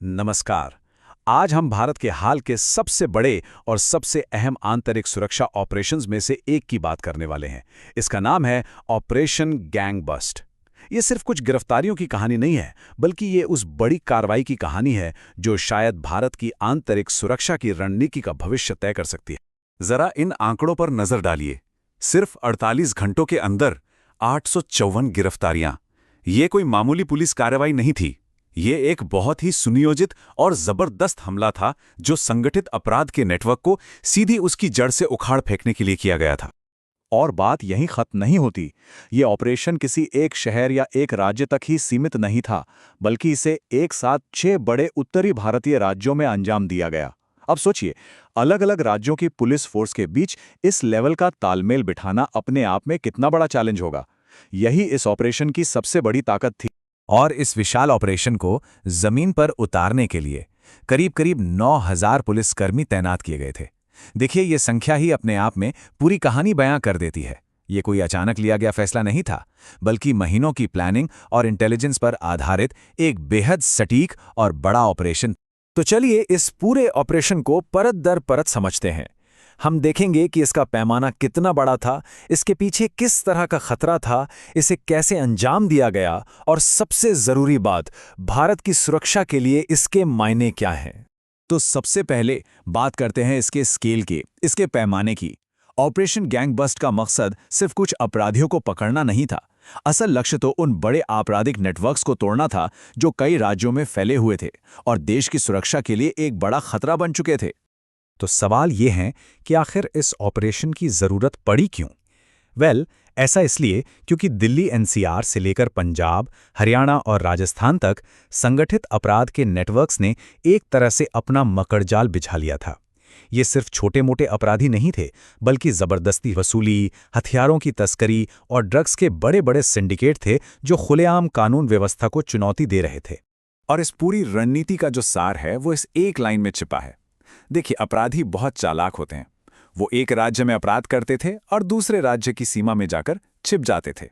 नमस्कार। आज हम भारत के हाल के सबसे बड़े और सबसे अहम आंतरिक सुरक्षा ऑपरेशंस में से एक की बात करने वाले हैं। इसका नाम है ऑपरेशन गैंग बस्ट। ये सिर्फ कुछ गिरफ्तारियों की कहानी नहीं है, बल्कि ये उस बड़ी कार्रवाई की कहानी है जो शायद भारत की आंतरिक सुरक्षा की रणनीति का भविष्य तय कर सकती है। जरा इन आंकड़ों पर नजर डालिए। सिर्फ 48 घंटों के अंदर 854 गिरफ्तारियां। ये कोई मामूली पुलिस कार्रवाई नहीं थी। ये एक बहुत ही सुनियोजित और जबरदस्त हमला था जो संगठित अपराध के नेटवर्क को सीधी उसकी जड़ से उखाड़ फेंकने के लिए किया गया था। और बात यहीं खत्म नहीं होती। ये ऑपरेशन किसी एक शहर या एक राज्य तक ही सीमित नहीं था, बल्कि इसे एक साथ 6 बड़े उत्तरी भारतीय राज्यों में अंजाम दिया गया। अब सोचिए, अलग अलग राज्यों की पुलिस फोर्स के बीच इस लेवल का तालमेल बिठाना अपने आप में कितना बड़ा चैलेंज होगा। यही इस ऑपरेशन की सबसे बड़ी ताकत थी। और इस विशाल ऑपरेशन को जमीन पर उतारने के लिए करीब-करीब 9,000 पुलिसकर्मी तैनात किए गए थे। देखिए, ये संख्या ही अपने आप में पूरी कहानी बयां कर देती है। ये कोई अचानक लिया गया फैसला नहीं था, बल्कि महीनों की प्लानिंग और इंटेलिजेंस पर आधारित एक बेहद सटीक और बड़ा ऑपरेशन। तो चलिए इस पूरे ऑपरेशन को परत दर परत समझते हैं। हम देखेंगे कि इसका पैमाना कितना बड़ा था, इसके पीछे किस तरह का खतरा था, इसे कैसे अंजाम दिया गया, और सबसे जरूरी बात, भारत की सुरक्षा के लिए इसके मायने क्या हैं। तो सबसे पहले बात करते हैं इसके स्केल की, इसके पैमाने की। ऑपरेशन गैंग बस्ट का मकसद सिर्फ कुछ अपराधियों को पकड़ना नहीं था। असल लक्ष्य तो उन बड़े आपराधिक नेटवर्क्स को तोड़ना था जो कई राज्यों में फैले हुए थे और देश की सुरक्षा के लिए एक बड़ा खतरा बन चुके थे। तो सवाल ये है कि आखिर इस ऑपरेशन की जरूरत पड़ी क्यों? ऐसा इसलिए क्योंकि दिल्ली एनसीआर से लेकर पंजाब, हरियाणा और राजस्थान तक संगठित अपराध के नेटवर्क्स ने एक तरह से अपना मकड़जाल बिछा लिया था। ये सिर्फ छोटे-मोटे अपराधी नहीं थे, बल्कि जबरदस्ती वसूली, हथियारों की तस्करी और ड्रग्स के बड़े-बड़े सिंडिकेट थे जो खुलेआम कानून व्यवस्था को चुनौती दे रहे थे। और इस पूरी रणनीति का जो सार है वो इस एक लाइन में छिपा है। देखिए, अपराधी बहुत चालाक होते हैं। वो एक राज्य में अपराध करते थे और दूसरे राज्य की सीमा में जाकर छिप जाते थे।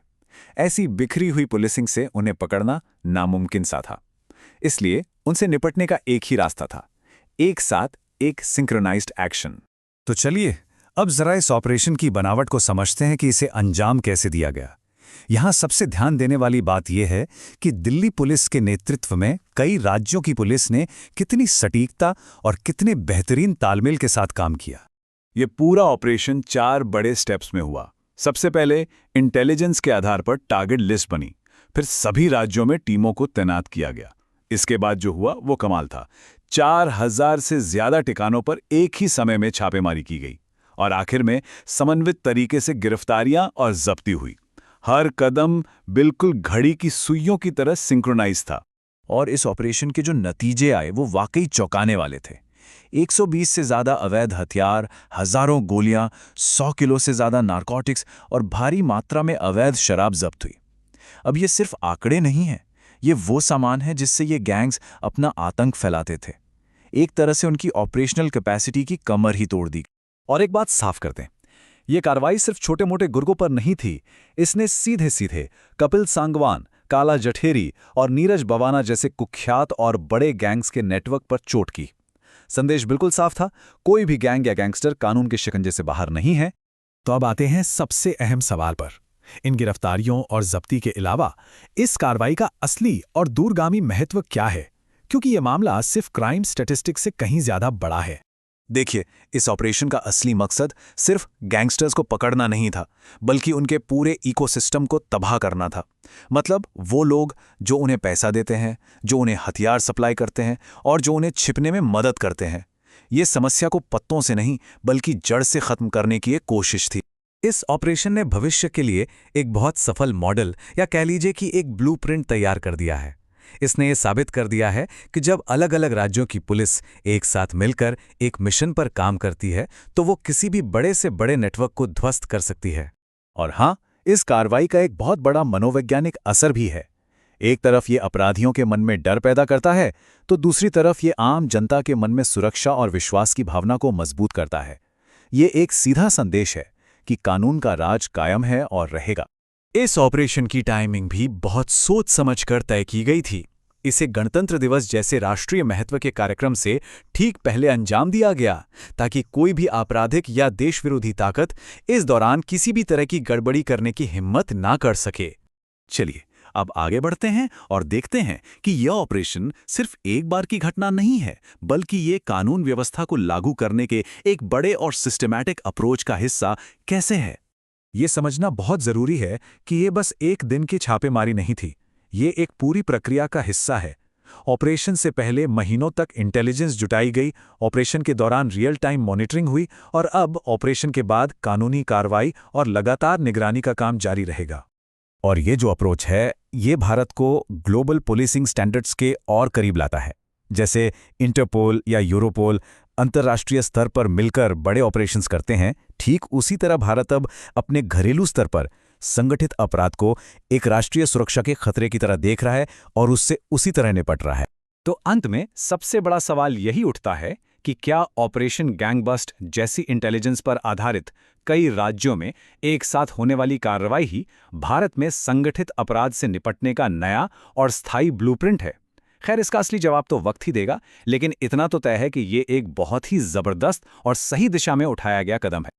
ऐसी बिखरी हुई पुलिसिंग से उन्हें पकड़ना नामुमकिन सा था। इसलिए उनसे निपटने का एक ही रास्ता था, एक साथ एक सिंक्रोनाइज्ड एक्शन। तो चलिए अब जरा इस ऑपरेशन की बनावट को समझते हैं कि इसे अंजाम कैसे दिया गया। यहां सबसे ध्यान देने वाली बात यह है कि दिल्ली पुलिस के नेतृत्व में कई राज्यों की पुलिस ने कितनी सटीकता और कितने बेहतरीन तालमेल के साथ काम किया। ये पूरा ऑपरेशन 4 बड़े स्टेप्स में हुआ। सबसे पहले इंटेलिजेंस के आधार पर टारगेट लिस्ट बनी, फिर सभी राज्यों में टीमों को तैनात किया गया। इसके बाद जो हुआ वो कमाल था। 4,000 से ज्यादा ठिकानों पर एक ही समय में छापेमारी की गई और आखिर में समन्वित तरीके से गिरफ्तारियां और जब्ती हुई। हर कदम बिल्कुल घड़ी की सुइयों की तरह सिंक्रोनाइज था। और इस ऑपरेशन के जो नतीजे आए वो वाकई चौंकाने वाले थे। 120 से ज्यादा अवैध हथियार, हजारों गोलियां, 100 किलो से ज्यादा नारकोटिक्स और भारी मात्रा में अवैध शराब जब्त हुई। अब ये सिर्फ आंकड़े नहीं हैं, ये वो सामान है जिससे ये गैंग्स अपना आतंक फैलाते थे। एक तरह से उनकी ऑपरेशनल कैपेसिटी की कमर ही तोड़ दी। और एक बात साफ कर दें, ये कार्रवाई सिर्फ छोटे-मोटे गुर्गों पर नहीं थी। इसने सीधे-सीधे कपिल सांगवान, काला जठेरी और नीरज बवाना जैसे कुख्यात और बड़े गैंग्स के नेटवर्क पर चोट की। संदेश बिल्कुल साफ था, कोई भी गैंग या गैंगस्टर कानून के शिकंजे से बाहर नहीं है। तो अब आते हैं सबसे अहम सवाल पर। इन गिरफ्तारियों और जब्ती के अलावा इस कार्रवाई का असली और दूरगामी महत्व क्या है? क्योंकि यह मामला सिर्फ क्राइम स्टैटिस्टिक्स से कहीं ज्यादा बड़ा है। देखिए, इस ऑपरेशन का असली मकसद सिर्फ गैंगस्टर्स को पकड़ना नहीं था, बल्कि उनके पूरे इकोसिस्टम को तबाह करना था। मतलब वो लोग जो उन्हें पैसा देते हैं, जो उन्हें हथियार सप्लाई करते हैं और जो उन्हें छिपने में मदद करते हैं। ये समस्या को पत्तों से नहीं, बल्कि जड़ से खत्म करने की एक कोशिश थी। इस ऑपरेशन ने भविष्य के लिए एक बहुत सफल मॉडल या कह लीजिए कि एक ब्लूप्रिंट तैयार कर दिया है। इसने ये साबित कर दिया है कि जब अलग-अलग राज्यों की पुलिस एक साथ मिलकर एक मिशन पर काम करती है तो वो किसी भी बड़े से बड़े नेटवर्क को ध्वस्त कर सकती है। और हाँ, इस कार्रवाई का एक बहुत बड़ा मनोवैज्ञानिक असर भी है। एक तरफ ये अपराधियों के मन में डर पैदा करता है, तो दूसरी तरफ ये आम जनता के मन में सुरक्षा और विश्वास की भावना को मजबूत करता है। ये एक सीधा संदेश है कि कानून का राज कायम है और रहेगा। इस ऑपरेशन की टाइमिंग भी बहुत सोच समझकर तय की गई थी। इसे गणतंत्र दिवस जैसे राष्ट्रीय महत्व के कार्यक्रम से ठीक पहले अंजाम दिया गया, ताकि कोई भी आपराधिक या देश विरोधी ताकत इस दौरान किसी भी तरह की गड़बड़ी करने की हिम्मत ना कर सके। चलिए अब आगे बढ़ते हैं और देखते हैं कि यह ऑपरेशन सिर्फ एक बार की घटना नहीं है, बल्कि ये कानून व्यवस्था को लागू करने के एक बड़े और सिस्टमैटिक अप्रोच का हिस्सा कैसे है। ये समझना बहुत जरूरी है कि ये बस एक दिन की छापेमारी नहीं थी, ये एक पूरी प्रक्रिया का हिस्सा है। ऑपरेशन से पहले महीनों तक इंटेलिजेंस जुटाई गई, ऑपरेशन के दौरान रियल टाइम मॉनिटरिंग हुई और अब ऑपरेशन के बाद कानूनी कार्रवाई और लगातार निगरानी का काम जारी रहेगा। और ये जो अप्रोच है, ये भारत को ग्लोबल पुलिसिंग स्टैंडर्ड्स के और करीब लाता है। जैसे इंटरपोल या यूरोपोल अंतर्राष्ट्रीय स्तर पर मिलकर बड़े ऑपरेशंस करते हैं, ठीक उसी तरह भारत अब अपने घरेलू स्तर पर संगठित अपराध को एक राष्ट्रीय सुरक्षा के खतरे की तरह देख रहा है और उससे उसी तरह निपट रहा है। तो अंत में सबसे बड़ा सवाल यही उठता है कि क्या ऑपरेशन गैंगबस्ट जैसी इंटेलिजेंस पर आधारित कई राज्यों में एक साथ होने वाली कार्रवाई ही भारत में संगठित अपराध से निपटने का नया और स्थायी ब्लूप्रिंट है। खैर, इसका असली जवाब तो वक्त ही देगा, लेकिन इतना तो तय है कि ये एक बहुत ही जबरदस्त और सही दिशा में उठाया गया कदम है।